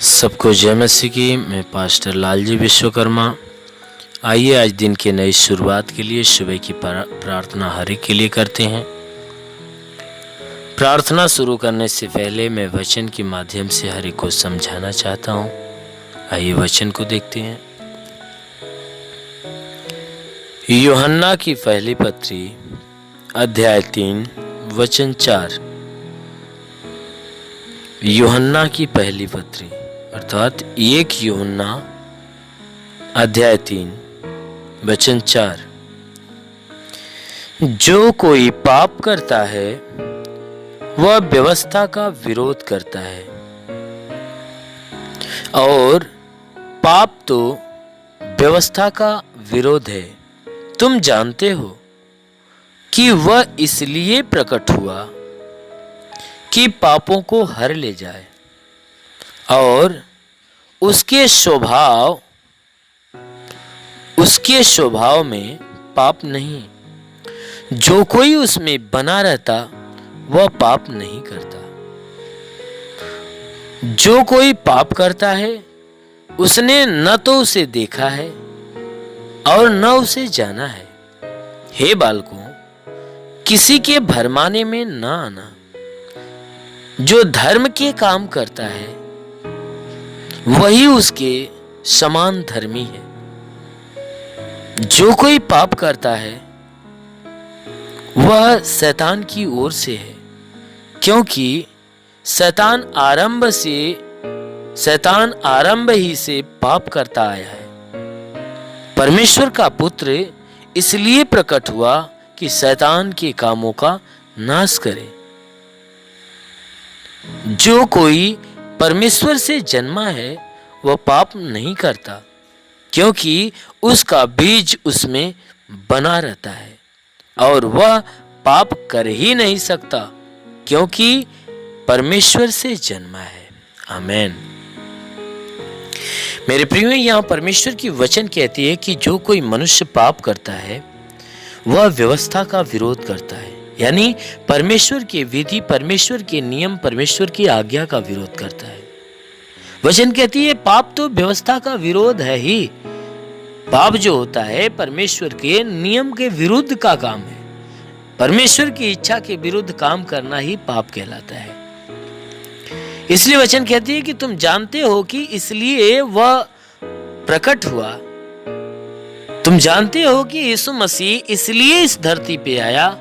सबको जय मसीह की। मैं पास्टर लालजी विश्वकर्मा। आइए आज दिन के नई शुरुआत के लिए सुबह की प्रार्थना हर एक के लिए करते हैं। प्रार्थना शुरू करने से पहले मैं वचन के माध्यम से हर एक को समझाना चाहता हूँ। आइए वचन को देखते हैं। यूहन्ना की पहली पत्री अध्याय 3 वचन 4। यूहन्ना की पहली पत्री अर्थात 1 यूहन्ना अध्याय 3 वचन 4। जो कोई पाप करता है वह व्यवस्था का विरोध करता है, और पाप तो व्यवस्था का विरोध है। तुम जानते हो कि वह इसलिए प्रकट हुआ कि पापों को हर ले जाए, और उसके स्वभाव में पाप नहीं। जो कोई उसमें बना रहता वह पाप नहीं करता। जो कोई पाप करता है उसने न तो उसे देखा है और न उसे जाना है। हे बालकों, किसी के भरमाने में न आना। जो धर्म के काम करता है वही उसके समान धर्मी है। जो कोई पाप करता है वह शैतान की ओर से है, क्योंकि शैतान आरंभ ही से पाप करता आया है। परमेश्वर का पुत्र इसलिए प्रकट हुआ कि शैतान के कामों का नाश करे। जो कोई परमेश्वर से जन्मा है वह पाप नहीं करता, क्योंकि उसका बीज उसमें बना रहता है, और वह पाप कर ही नहीं सकता, क्योंकि परमेश्वर से जन्मा है। आमीन। मेरे प्रियो, यहाँ परमेश्वर की वचन कहती है कि जो कोई मनुष्य पाप करता है वह व्यवस्था का विरोध करता है, यानी परमेश्वर के विधि, परमेश्वर के नियम, परमेश्वर की आज्ञा का विरोध करता है। वचन कहती है पाप तो व्यवस्था का विरोध है ही। पाप जो होता है परमेश्वर के नियम के विरुद्ध का काम है। परमेश्वर की इच्छा के विरुद्ध काम करना ही पाप कहलाता है। इसलिए वचन कहती है कि तुम जानते हो कि इसलिए वह प्रकट हुआ। तुम जानते हो कि यीशु मसीह इसलिए इस धरती पे आया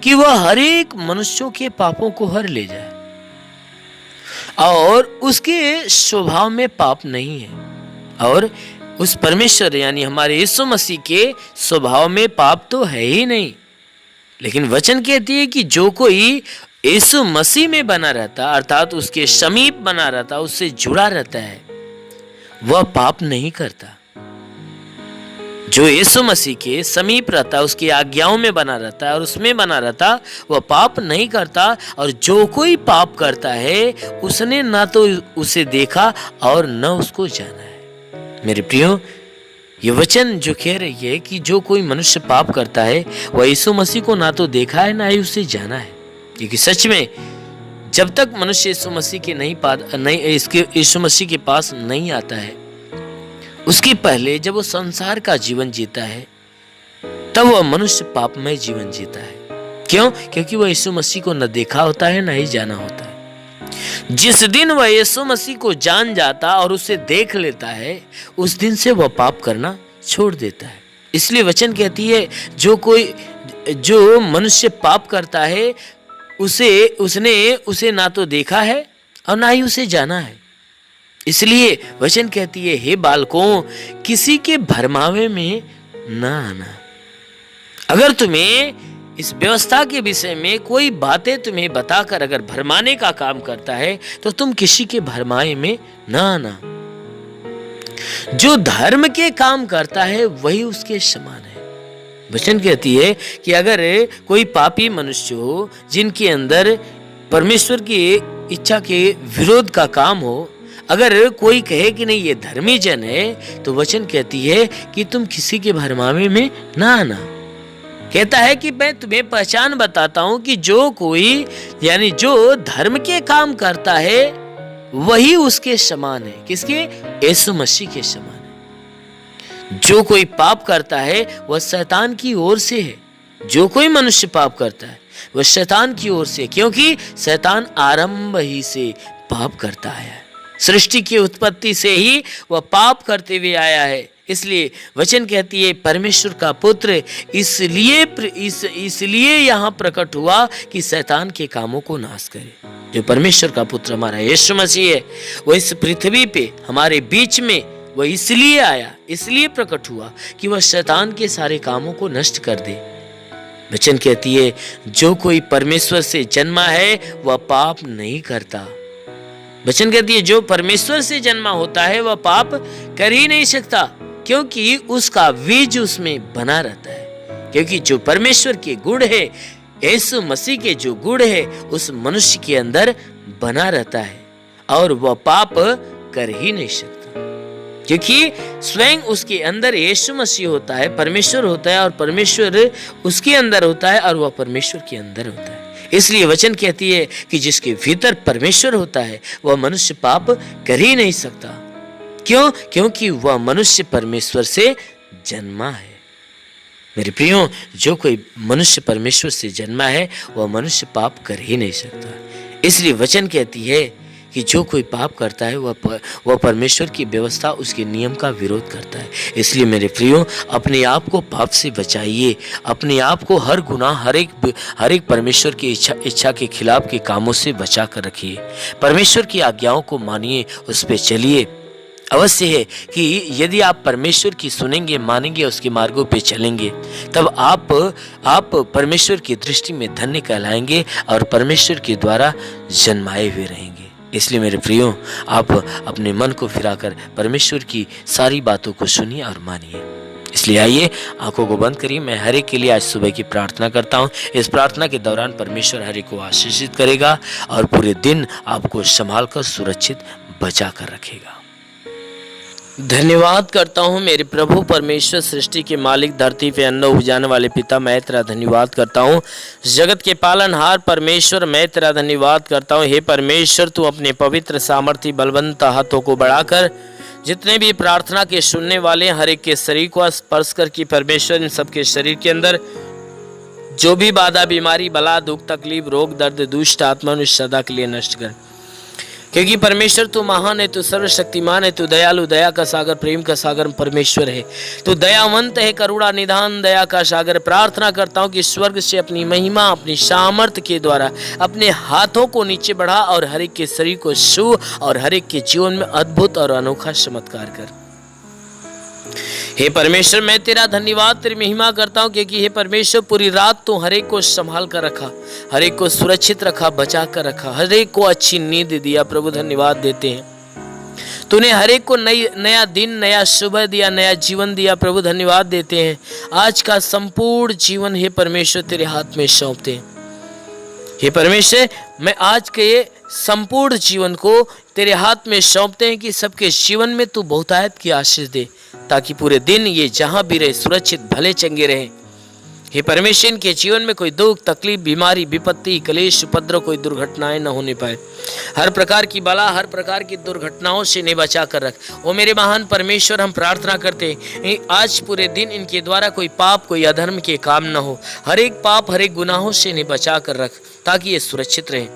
कि वह हर एक मनुष्यों के पापों को हर ले जाए, और उसके स्वभाव में पाप नहीं है। और उस परमेश्वर यानी हमारे यीशु मसीह के स्वभाव में पाप तो है ही नहीं। लेकिन वचन कहती है कि जो कोई यीशु मसीह में बना रहता, अर्थात उसके समीप बना रहता, उससे जुड़ा रहता है, वह पाप नहीं करता। जो यीशु मसीह के समीप रहता, उसकी आज्ञाओं में बना रहता है और उसमें बना रहता, वह पाप नहीं करता। और जो कोई पाप करता है उसने ना तो उसे देखा और न उसको जाना है। मेरे प्रियो, ये वचन जो कह रही है कि जो कोई मनुष्य पाप करता है वह यीशु मसीह को ना तो देखा है ना ही उसे जाना है। क्योंकि सच में जब तक मनुष्य यीशु मसीह के पास नहीं आता है, उसके पहले जब वो संसार का जीवन जीता है, तब वह मनुष्य पापमय जीवन जीता है। क्यों? क्योंकि वह यीशु मसीह को न देखा होता है, न ही जाना होता है। जिस दिन वह यीशु मसीह को जान जाता और उसे देख लेता है, उस दिन से वह पाप करना छोड़ देता है। इसलिए वचन कहती है जो मनुष्य पाप करता है उसने उसे ना तो देखा है और ना ही उसे जाना है। इसलिए वचन कहती है, हे बालकों, किसी के भरमावे में न आना। अगर तुम्हें इस व्यवस्था के विषय में कोई बातें तुम्हें बताकर अगर भरमाने का काम करता है, तो तुम किसी के भरमाए में न आना। जो धर्म के काम करता है वही उसके समान है। वचन कहती है कि अगर कोई पापी मनुष्य हो जिनके अंदर परमेश्वर की इच्छा के विरोध का काम हो, अगर कोई कहे कि नहीं ये धर्मी जन है, तो वचन कहती है कि तुम किसी के भरमावे में ना आना। कहता है कि मैं तुम्हें पहचान बताता हूं कि जो कोई यानी जो धर्म के काम करता है वही उसके समान है। किसके? यीशु मसीह के समान है। जो कोई पाप करता है वह शैतान की ओर से है। जो कोई मनुष्य पाप करता है वह शैतान की ओर से, क्योंकि शैतान आरंभ ही से पाप करता है। सृष्टि की उत्पत्ति से ही वह पाप करते हुए आया है। इसलिए वचन कहती है परमेश्वर का पुत्र इसलिए यहाँ प्रकट हुआ कि शैतान के कामों को नाश करे। जो परमेश्वर का पुत्र हमारा यीशु मसीह है, वह इस पृथ्वी पे हमारे बीच में वह इसलिए आया, इसलिए प्रकट हुआ कि वह शैतान के सारे कामों को नष्ट कर दे। वचन कहती है जो कोई परमेश्वर से जन्मा है वह पाप नहीं करता। वचन कहती है जो परमेश्वर से जन्मा होता है वह पाप कर ही नहीं सकता, क्योंकि उसका बीज उसमें बना रहता है। क्योंकि जो परमेश्वर के गुण है, यीशु मसीह के जो गुण है, उस मनुष्य के अंदर बना रहता है और वह पाप कर ही नहीं सकता, क्योंकि स्वयं उसके अंदर यीशु मसीह होता है, परमेश्वर होता है और परमेश्वर उसके अंदर होता है और वह परमेश्वर के अंदर होता है। इसलिए वचन कहती है कि जिसके भीतर परमेश्वर होता है वह मनुष्य पाप कर ही नहीं सकता। क्यों? क्योंकि वह मनुष्य परमेश्वर से जन्मा है। मेरे प्रियो, जो कोई मनुष्य परमेश्वर से जन्मा है वह मनुष्य पाप कर ही नहीं सकता। इसलिए वचन कहती है कि जो कोई पाप करता है वह परमेश्वर की व्यवस्था, उसके नियम का विरोध करता है। इसलिए मेरे प्रियो, अपने आप को पाप से बचाइए। अपने आप को हर गुनाह, हर एक परमेश्वर की इच्छा के खिलाफ के कामों से बचा कर रखिए। परमेश्वर की आज्ञाओं को मानिए, उस पर चलिए। अवश्य है कि यदि आप परमेश्वर की सुनेंगे, मानेंगे, उसके मार्गों पे चलेंगे, तब आप परमेश्वर की दृष्टि में धन्य कहलाएंगे और परमेश्वर के द्वारा जन्माए हुए रहेंगे। इसलिए मेरे प्रियो, आप अपने मन को फिराकर परमेश्वर की सारी बातों को सुनिए और मानिए। इसलिए आइए आंखों को बंद करिए। मैं हर एक के लिए आज सुबह की प्रार्थना करता हूँ। इस प्रार्थना के दौरान परमेश्वर हर एक को आशीषित करेगा और पूरे दिन आपको संभाल कर सुरक्षित बचा कर रखेगा। धन्यवाद करता हूँ मेरे प्रभु परमेश्वर, सृष्टि के मालिक, धरती पे अन्न उपजाने वाले पिता, मैं तेरा धन्यवाद करता हूँ। जगत के पालनहार परमेश्वर, मैं तेरा धन्यवाद करता हूँ। हे परमेश्वर, तू अपने पवित्र सामर्थ्य बलवंत हाथों को बढ़ाकर जितने भी प्रार्थना के सुनने वाले हर एक के शरीर को स्पर्श कर कि परमेश्वर इन सबके शरीर के अंदर जो भी बाधा, बीमारी, बला, दुख, तकलीफ, रोग, दर्द, दुष्ट आत्मा सदा के लिए नष्ट कर। क्योंकि परमेश्वर तू महान है, तू सर्वशक्तिमान है, तू दयालु, दया का सागर, प्रेम का सागर परमेश्वर है। तू दयावंत है, करुणा निधान, दया का सागर। प्रार्थना करता हूँ कि स्वर्ग से अपनी महिमा, अपनी सामर्थ्य के द्वारा अपने हाथों को नीचे बढ़ा और हर एक के शरीर को छू और हर एक के जीवन में अद्भुत और अनोखा चमत्कार कर। हे परमेश्वर, मैं तेरा धन्यवाद, तेरी महिमा करता हूँ, क्योंकि हे परमेश्वर पूरी रात तो हर एक को संभाल कर रखा, हर एक को सुरक्षित रखा, बचा कर रखा, हर एक को अच्छी नींद दिया। प्रभु धन्यवाद देते हैं। तूने हर एक को नया दिन, नया सुबह दिया, नया जीवन दिया। प्रभु धन्यवाद देते हैं। आज का संपूर्ण जीवन हे परमेश्वर तेरे हाथ में सौंपते हैं। हे परमेश्वर, मैं आज के संपूर्ण जीवन को तेरे हाथ में सौंपते हैं कि सबके जीवन में तू बहुतायत की आशीष दे, ताकि पूरे दिन ये जहां भी रहे सुरक्षित भले चंगे रहे। हे परमेश्वर, इनके जीवन में कोई दुख, तकलीफ, बीमारी, विपत्ति, क्लेश, उपद्रव, कोई दुर्घटनाएं न होने पाए। हर प्रकार की बला, हर प्रकार की दुर्घटनाओं से इन्हें बचा कर रख। ओ मेरे महान परमेश्वर, हम प्रार्थना करते हैं आज पूरे दिन इनके द्वारा कोई पाप, कोई अधर्म के काम न हो। हर एक पाप, हर एक गुनाहों से इन्हें बचा कर रख, ताकि ये सुरक्षित रहे।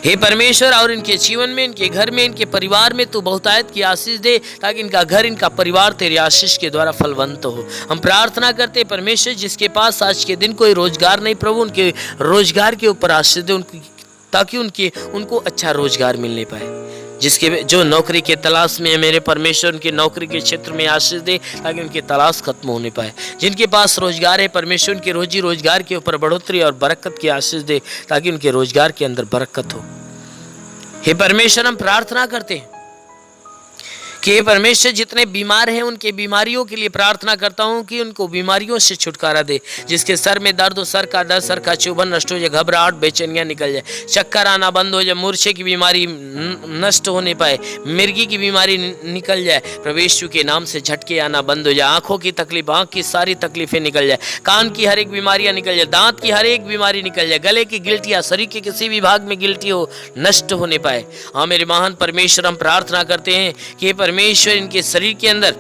हे परमेश्वर, और इनके जीवन में, इनके घर में, इनके परिवार में तू बहुतायत की आशीष दे, ताकि इनका घर, इनका परिवार तेरी आशीष के द्वारा फलवंत हो। हम प्रार्थना करते परमेश्वर, जिसके पास आज के दिन कोई रोजगार नहीं, प्रभु उनके रोजगार के ऊपर आशीष दे, ताकि उनको अच्छा रोजगार मिलने पाए। जो नौकरी के तलाश में है मेरे परमेश्वर, उनके नौकरी के क्षेत्र में आशीष दे, ताकि उनकी तलाश खत्म होने पाए। जिनके पास रोजगार है परमेश्वर, उनके रोजी रोजगार के ऊपर बढ़ोतरी और बरकत की आशीष दे, ताकि उनके रोजगार के अंदर बरकत हो। हे परमेश्वर, हम प्रार्थना करते हैं कि परमेश्वर जितने बीमार हैं उनके बीमारियों के लिए प्रार्थना करता हूँ कि उनको बीमारियों से छुटकारा दे। जिसके सर में दर्द हो, सर का दर्द, सर का चुभन नष्ट हो जाए, घबराहट बेचैनियाँ निकल जाए, चक्कर आना बंद हो जाए, मूर्छे की बीमारी नष्ट होने पाए, मिर्गी की बीमारी निकल जाए, प्रभु यीशु के नाम से झटके आना बंद हो जाए, आंखों की तकलीफ, आंख की सारी तकलीफें निकल जाए, कान की हर एक बीमारियां निकल जाए, दांत की हर एक बीमारी निकल जाए, गले की गिल्टियां, शरीर के किसी भी भाग में गिल्टी हो नष्ट होने पाए। हाँ मेरे महान परमेश्वर, हम प्रार्थना करते हैं कि परमेश्वर इनके शरीर के अंदर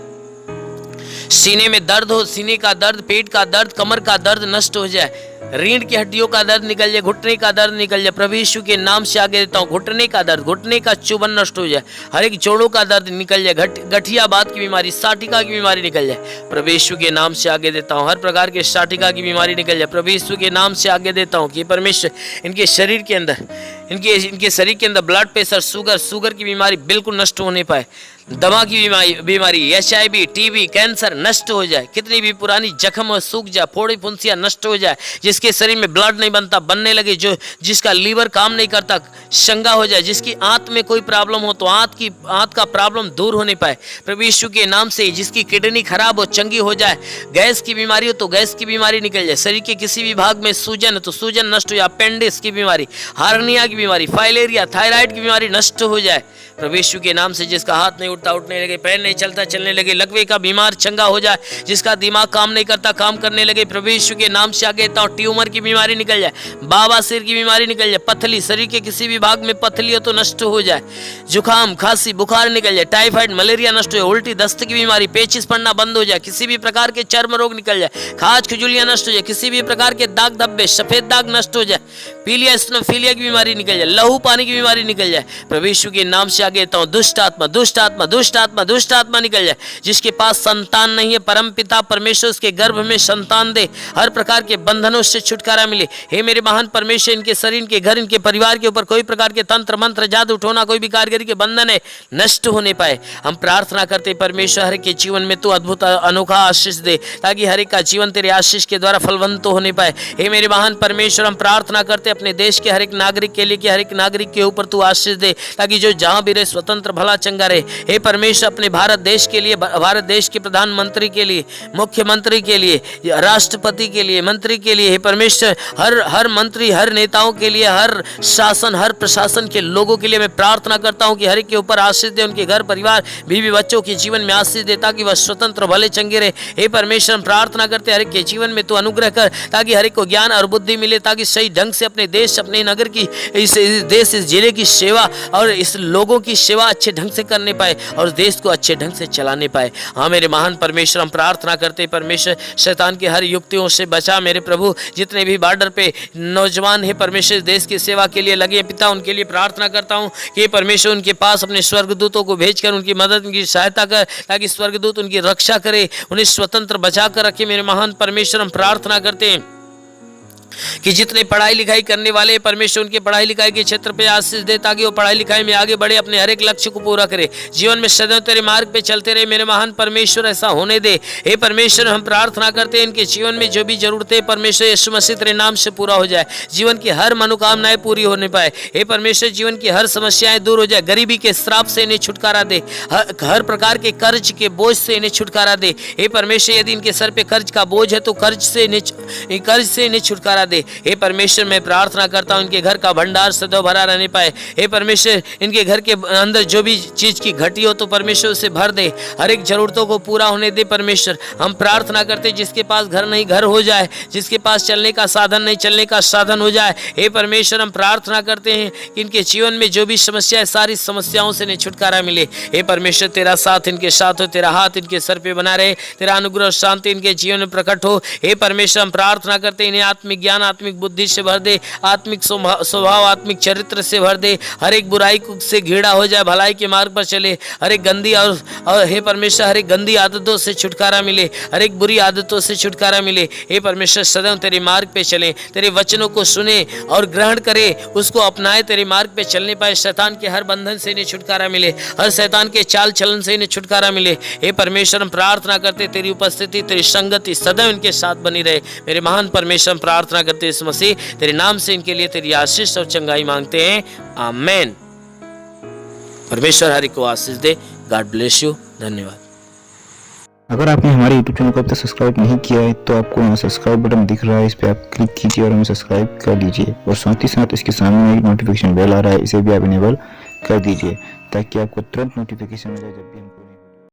सीने में दर्द हो, सीने का दर्द, पेट का दर्द, कमर का दर्द नष्ट हो जाए, रीढ़ की हड्डियों का दर्द निकल जाए, घुटने का दर्द निकल जाए, प्रभु यीशु के नाम से आगे देता हूँ, घुटने का दर्द, घुटने का चुभन नष्ट हो जाए, हर एक जोड़ों का दर्द निकल जाए, गठियाबात की बीमारी, साटिका की बीमारी निकल जाए, प्रभु यीशु के नाम से आगे देता हूँ, हर प्रकार के साटिका की बीमारी निकल जाए, प्रभु यीशु के नाम से आगे देता हूँ कि परमेश्वर इनके शरीर के अंदर, इनके शरीर के अंदर ब्लड प्रेशर, शुगर की बीमारी बिल्कुल नष्ट होने पाए, दमा की बीमारी, HIV, TB, कैंसर नष्ट हो जाए, कितनी भी पुरानी जख्म हो सूख जाए, फोड़ी फुंसियाँ नष्ट हो जाए, जिसके शरीर में ब्लड नहीं बनता, बनने लगे, जिसका लीवर काम नहीं करता, शंगा हो जाए, जिसकी आंत में कोई प्रॉब्लम हो तो आंत का प्रॉब्लम दूर होने पाए, प्रभु यीशु के नाम से, जिसकी किडनी खराब हो चंगी हो जाए, गैस की बीमारी हो तो गैस की बीमारी निकल जाए, शरीर के किसी भी भाग में सूजन है तो सूजन नष्ट हो जाए, अपेंडिक्स की बीमारी, हार्निया की बीमारी, फाइलेरिया, थायराइड की बीमारी नष्ट हो जाए, प्रभु यीशु के नाम से, जिसका हाथ नहीं उठता उठने लगे, पैर नहीं चलता चलने लगे, लकवे का बीमार चंगा हो जाए, जिसका दिमाग काम नहीं करता काम करने लगे, प्रभु यीशु के नाम से आगे देता हूं, ट्यूमर की बीमारी निकल जाए, बवासीर की बीमारी निकल जाए, पथली, शरीर के किसी भी भाग में पथली हो तो नष्ट हो जाए, जुकाम, खांसी, बुखार निकल जाए, टाइफाइड, मलेरिया नष्ट हो जाए, उल्टी, दस्त की बीमारी, पेचिस पड़ना बंद हो जाए, किसी भी प्रकार के चर्म रोग निकल जाए, खाज खुजलियां नष्ट हो जाए, किसी भी प्रकार के दाग धब्बे, सफेद दाग नष्ट हो जाए, पीलिया स्नोफिलिया की बीमारी निकल जाए, लहू पानी की बीमारी निकल जाए, प्रभु यीशु के नाम से आगे देता हूं, दुष्ट आत्मा निकल जाए, जिसके पास संतान नहीं है, परम पिता परमेश्वर उसके गर्भ में संतान दे, हर प्रकार के बंधनों से छुटकारा मिले। हे मेरे महान परमेश्वर, इनके शरीर, इनके घर, इनके परिवार के ऊपर कोई प्रकार के तंत्र मंत्र, जादू टोना, कोई भी कारीगरी के बंधन है नष्ट होने पाए। हम प्रार्थना करते परमेश्वर, हर के जीवन में तू अद्भुत अनोखा आशीष दे, ताकि हर एक का जीवन तेरे आशीष के द्वारा फलवंत होने पाए। हे मेरे महान परमेश्वर, हम प्रार्थना करते अपने देश के हर एक नागरिक के लिए कि हर एक नागरिक के ऊपर तू आशीष दे, ताकि जो जहां भी रहे स्वतंत्र भला चंगा रहे। हे परमेश्वर, अपने भारत देश के लिए, भारत देश के प्रधानमंत्री के लिए, मुख्यमंत्री के लिए, राष्ट्रपति के लिए, मंत्री के लिए, हे परमेश्वर, हर मंत्री, हर नेताओं के लिए, हर शासन, हर प्रशासन के लोगों के लिए मैं प्रार्थना करता हूं कि हर एक के ऊपर आशीष दे, उनके घर परिवार, बीवी बच्चों के जीवन में आशीष दे, ताकि वह स्वतंत्र भले चंगे रहे। हे परमेश्वर, हम प्रार्थना करते हर एक के जीवन में तू अनुग्रह कर, ताकि हर एक को ज्ञान और बुद्धि मिले, ताकि सही ढंग से अपने देश, अपने नगर की, इस देश, इस जिले की सेवा और इस लोगों की सेवा अच्छे ढंग से करने पाए और देश को अच्छे ढंग से चलाने पाए। हाँ मेरे महान परमेश्वर, हम प्रार्थना करते परमेश्वर, शैतान की हर युक्तियों से बचा मेरे प्रभु। जितने भी बॉर्डर पे नौजवान है परमेश्वर, देश की सेवा के लिए लगे पिता, उनके लिए प्रार्थना करता हूँ कि परमेश्वर उनके पास अपने स्वर्गदूतों को भेजकर उनकी मदद, उनकी सहायता कर, ताकि स्वर्गदूत उनकी रक्षा करे, उन्हें स्वतंत्र बचा कर रखे। मेरे महान परमेश्वर, हम प्रार्थना करते हैं कि जितने पढ़ाई लिखाई करने वाले परमेश्वर, उनके पढ़ाई लिखाई के क्षेत्र पे आशीष दे, ताकि वो पढ़ाई लिखाई में आगे बढ़े, अपने हर एक लक्ष्य को पूरा करे, जीवन में सदैव तेरे मार्ग पे चलते रहे। मेरे महान परमेश्वर, ऐसा होने दे। हे परमेश्वर, हम प्रार्थना करते हैं इनके जीवन में जो भी जरूरतें परमेश्वर यीशु मसीह तेरे नाम से पूरा हो जाए, जीवन की हर मनोकामनाएं पूरी होने पाए। हे परमेश्वर, जीवन की हर समस्याएं दूर हो जाए, गरीबी के श्राप से इन्हें छुटकारा दे, हर प्रकार के कर्ज के बोझ से इन्हें छुटकारा दे। हे परमेश्वर, यदि इनके सर पे कर्ज का बोझ है तो कर्ज से इन्हें छुटकारा दे। हे परमेश्वर, मैं प्रार्थना करता हूं इनके घर का भंडार सदैव भरा रहने पाए। हे परमेश्वर, इनके घर के अंदर जो भी चीज की घटी हो तो परमेश्वर उसे भर दे, हर एक जरूरतों को पूरा होने दे। परमेश्वर, हम प्रार्थना करते जिसके पास घर नहीं घर हो जाए, जिसके पास चलने का साधन नहीं चलने का साधन हो जाए। हे परमेश्वर, हम प्रार्थना करते हैं कि इनके जीवन में जो भी समस्या है, सारी समस्याओं से इन्हें छुटकारा मिले। हे परमेश्वर, तेरा साथ इनके साथ हो, तेरा हाथ इनके सर पे बना रहे, तेरा अनुग्रह और शांति इनके जीवन में प्रकट हो। हे परमेश्वर, हम प्रार्थना करते हैं इन्हें आत्मिक ज्ञान, आत्मिक बुद्धि से भर दे, आत्मिक स्वभाव, आत्मिक चरित्र से भर दे, हर एक बुराई से घिरा हो जाए, भलाई के मार्ग पर चले, हर एक गंदी और हे परमेश्वर, हर एक गंदी आदतों से छुटकारा मिले, हर एक बुरी आदतों से छुटकारा मिले। हे परमेश्वर, सदैव तेरे मार्ग पे चले, तेरे वचनों को सुने और ग्रहण करे, उसको अपनाए, तेरे मार्ग पे चलने पाए। शैतान के हर बंधन से इन्हें छुटकारा मिले, हर शैतान के चाल चलन से इन्हें छुटकारा मिले। हे परमेश्वर, हम प्रार्थना करते तेरी उपस्थिति, तेरी संगति सदैव इनके साथ बनी रहे। मेरे महान परमेश्वर, प्रार्थना करते इस मसीह तेरे नाम से इनके लिए तेरी आशीष और चंगाई मांगते हैं, आमेन। परमेश्वर हरि को आशीष दे। God bless you. धन्यवाद। अगर आपने हमारे YouTube चैनल को अब तक सब्सक्राइब नहीं किया है तो आपको यहाँ सब्सक्राइब बटन दिख रहा है, इस पर आप क्लिक कीजिए और हमें सब्सक्राइब कर लीजिए। और साथ ही साथ इसके सामने एक नोटिफिकेशन बेल आ रहा है, इसे भी आप इनेबल कर दीजिए ताकि आपको तुरंत नोटिफिकेशन मिले जब भी हम